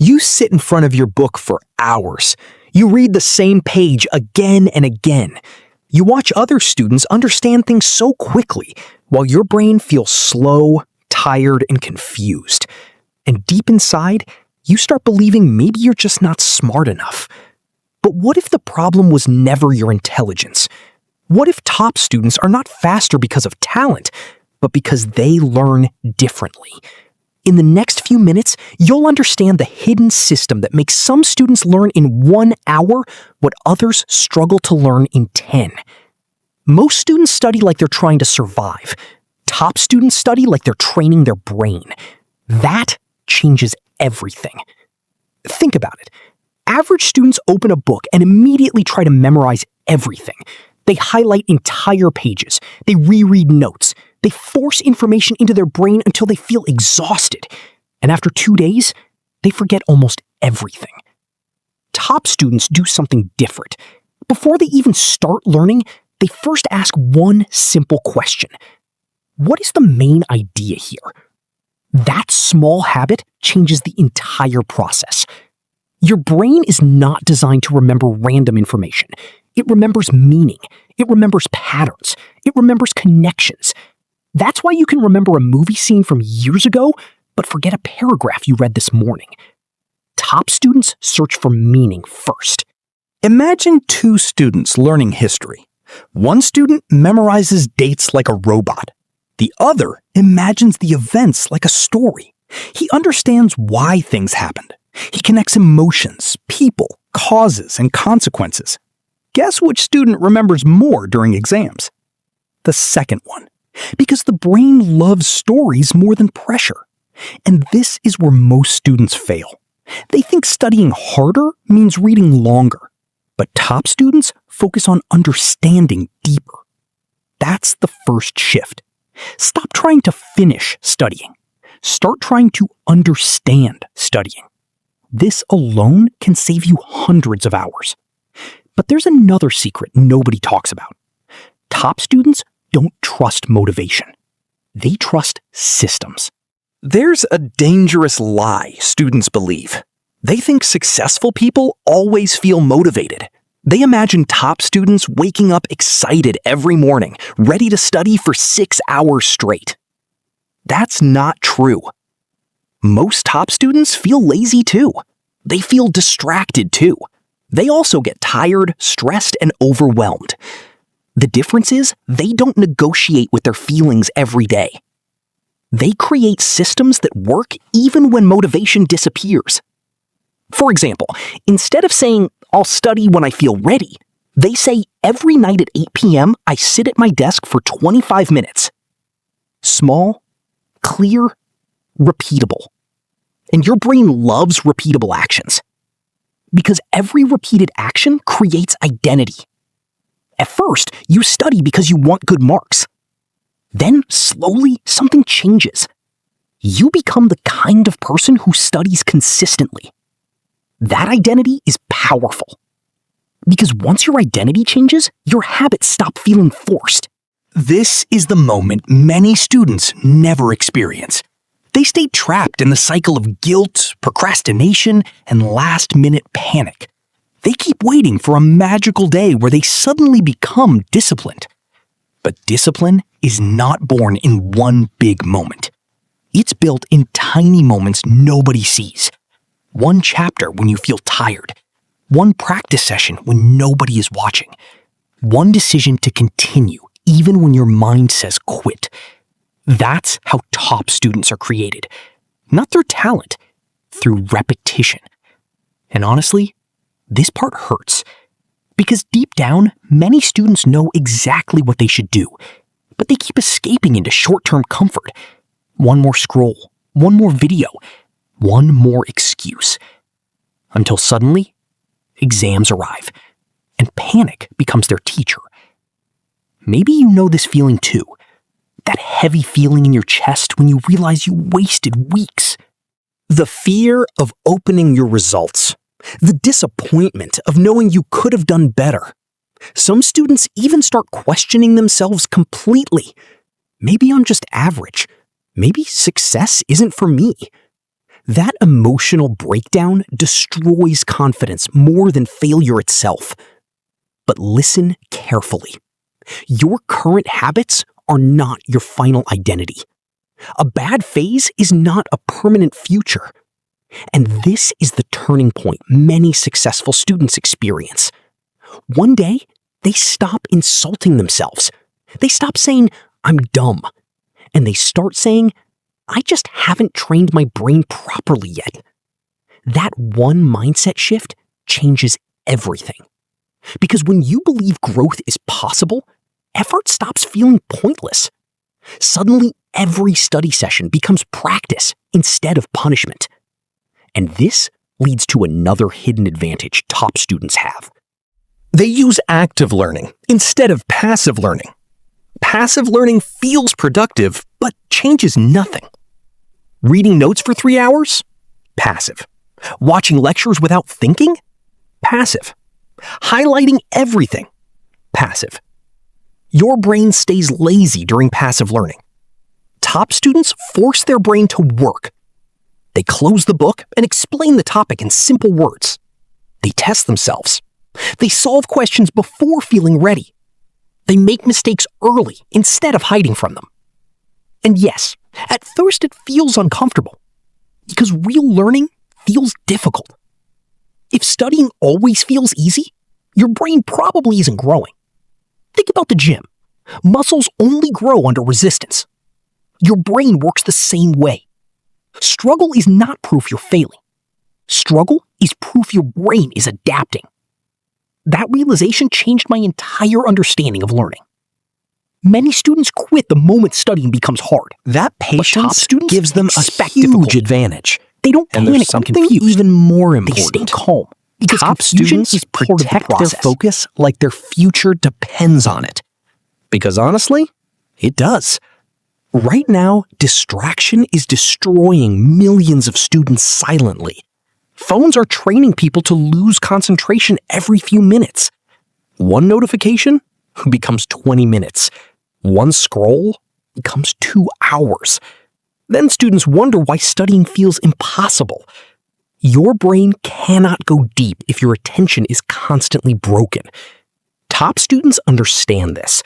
You sit in front of your book for hours. You read the same page again and again. You watch other students understand things so quickly, while your brain feels slow, tired, and confused. And deep inside, you start believing maybe you're just not smart enough. But what if the problem was never your intelligence? What if top students are not faster because of talent, but because they learn differently? In the next few minutes, you'll understand the hidden system that makes some students learn in 1 hour what others struggle to learn in 10. Most students study like they're trying to survive. Top students study like they're training their brain. That changes everything. Think about it. Average students open a book and immediately try to memorize everything. They highlight entire pages. They reread notes. They force information into their brain until they feel exhausted. And after 2 days, they forget almost everything. Top students do something different. Before they even start learning, they first ask one simple question. What is the main idea here? That small habit changes the entire process. Your brain is not designed to remember random information. It remembers meaning. It remembers patterns. It remembers connections. That's why you can remember a movie scene from years ago, but forget a paragraph you read this morning. Top students search for meaning first. Imagine 2 students learning history. One student memorizes dates like a robot. The other imagines the events like a story. He understands why things happened. He connects emotions, people, causes, and consequences. Guess which student remembers more during exams? The second one. Because the brain loves stories more than pressure. And this is where most students fail. They think studying harder means reading longer. But top students focus on understanding deeper. That's the first shift. Stop trying to finish studying. Start trying to understand studying. This alone can save you hundreds of hours. But there's another secret nobody talks about. Top students don't trust motivation. They trust systems. There's a dangerous lie students believe. They think successful people always feel motivated. They imagine top students waking up excited every morning, ready to study for 6 hours straight. That's not true. Most top students feel lazy too. They feel distracted too. They also get tired, stressed, and overwhelmed. The difference is they don't negotiate with their feelings every day. They create systems that work even when motivation disappears. For example, instead of saying, "I'll study when I feel ready," they say, "Every night at 8 p.m., I sit at my desk for 25 minutes. Small, clear, repeatable. And your brain loves repeatable actions. Because every repeated action creates identity. At first, you study because you want good marks. Then, slowly, something changes. You become the kind of person who studies consistently. That identity is powerful. Because once your identity changes, your habits stop feeling forced. This is the moment many students never experience. They stay trapped in the cycle of guilt, procrastination, and last-minute panic. They keep waiting for a magical day where they suddenly become disciplined. But discipline is not born in one big moment. It's built in tiny moments nobody sees. One chapter when you feel tired. One practice session when nobody is watching. One decision to continue even when your mind says quit. That's how top students are created. Not through talent, through repetition. And honestly, this part hurts. Because deep down, many students know exactly what they should do, but they keep escaping into short-term comfort. One more scroll, one more video, one more excuse. Until suddenly, exams arrive, and panic becomes their teacher. Maybe you know this feeling too. That heavy feeling in your chest when you realize you wasted weeks. The fear of opening your results. The disappointment of knowing you could have done better. Some students even start questioning themselves completely. Maybe I'm just average. Maybe success isn't for me. That emotional breakdown destroys confidence more than failure itself. But listen carefully. Your current habits are not your final identity. A bad phase is not a permanent future. And this is the turning point many successful students experience. One day, they stop insulting themselves. They stop saying, "I'm dumb." And they start saying, "I just haven't trained my brain properly yet." That one mindset shift changes everything. Because when you believe growth is possible, effort stops feeling pointless. Suddenly, every study session becomes practice instead of punishment. And this leads to another hidden advantage top students have. They use active learning instead of passive learning. Passive learning feels productive, but changes nothing. Reading notes for 3 hours? Passive. Watching lectures without thinking? Passive. Highlighting everything? Passive. Your brain stays lazy during passive learning. Top students force their brain to work. They close the book and explain the topic in simple words. They test themselves. They solve questions before feeling ready. They make mistakes early instead of hiding from them. And yes, at first it feels uncomfortable, because real learning feels difficult. If studying always feels easy, your brain probably isn't growing. Think about the gym. Muscles only grow under resistance. Your brain works the same way. Struggle is not proof you're failing. Struggle is proof your brain is adapting. That realization changed my entire understanding of learning. Many students quit the moment studying becomes hard. That patience students gives them a expect huge difficulty. advantage. They don't And panic there's when something confused. even more They important. stay calm, because Top confusion students is part of the protect their process. focus like their future depends on it. Because honestly, it does. Right now, distraction is destroying millions of students silently. Phones are training people to lose concentration every few minutes. One notification becomes 20 minutes. One scroll becomes 2 hours. Then students wonder why studying feels impossible. Your brain cannot go deep if your attention is constantly broken. Top students understand this.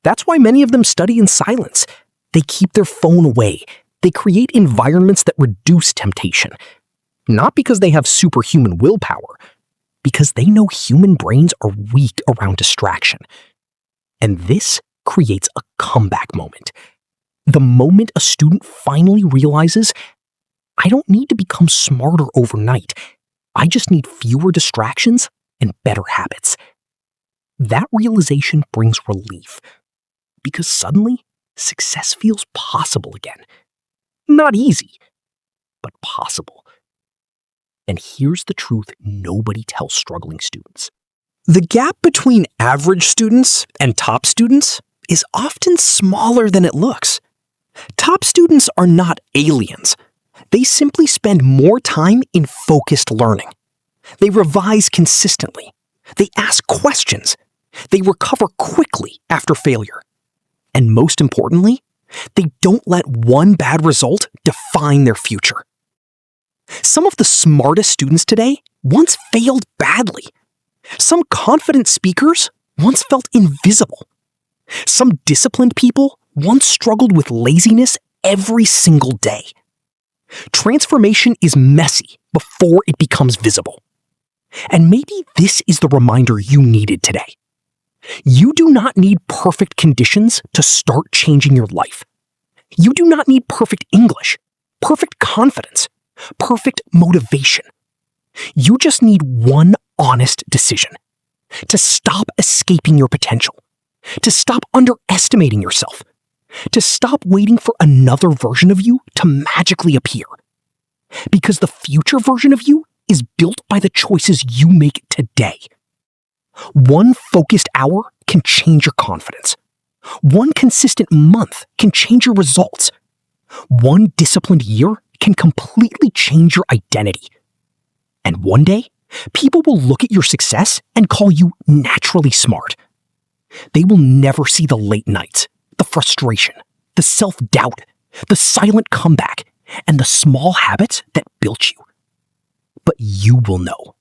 That's why many of them study in silence. They keep their phone away. They create environments that reduce temptation. Not because they have superhuman willpower, because they know human brains are weak around distraction. And this creates a comeback moment. The moment a student finally realizes, I don't need to become smarter overnight. I just need fewer distractions and better habits. That realization brings relief, because suddenly success feels possible again. Not easy, but possible. And here's the truth nobody tells struggling students. The gap between average students and top students is often smaller than it looks. Top students are not aliens. They simply spend more time in focused learning. They revise consistently. They ask questions. They recover quickly after failure. And most importantly, they don't let one bad result define their future. Some of the smartest students today once failed badly. Some confident speakers once felt invisible. Some disciplined people once struggled with laziness every single day. Transformation is messy before it becomes visible. And maybe this is the reminder you needed today. You do not need perfect conditions to start changing your life. You do not need perfect English, perfect confidence, perfect motivation. You just need one honest decision: to stop escaping your potential, to stop underestimating yourself, to stop waiting for another version of you to magically appear. Because the future version of you is built by the choices you make today. One focused hour can change your confidence. One consistent month can change your results. One disciplined year can completely change your identity. And one day, people will look at your success and call you naturally smart. They will never see the late nights, the frustration, the self-doubt, the silent comeback, and the small habits that built you. But you will know.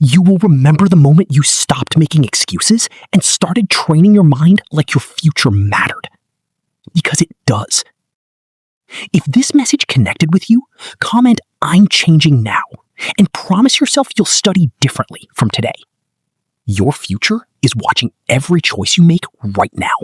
You will remember the moment you stopped making excuses and started training your mind like your future mattered. Because it does. If this message connected with you, comment "I'm changing now" and promise yourself you'll study differently from today. Your future is watching every choice you make right now.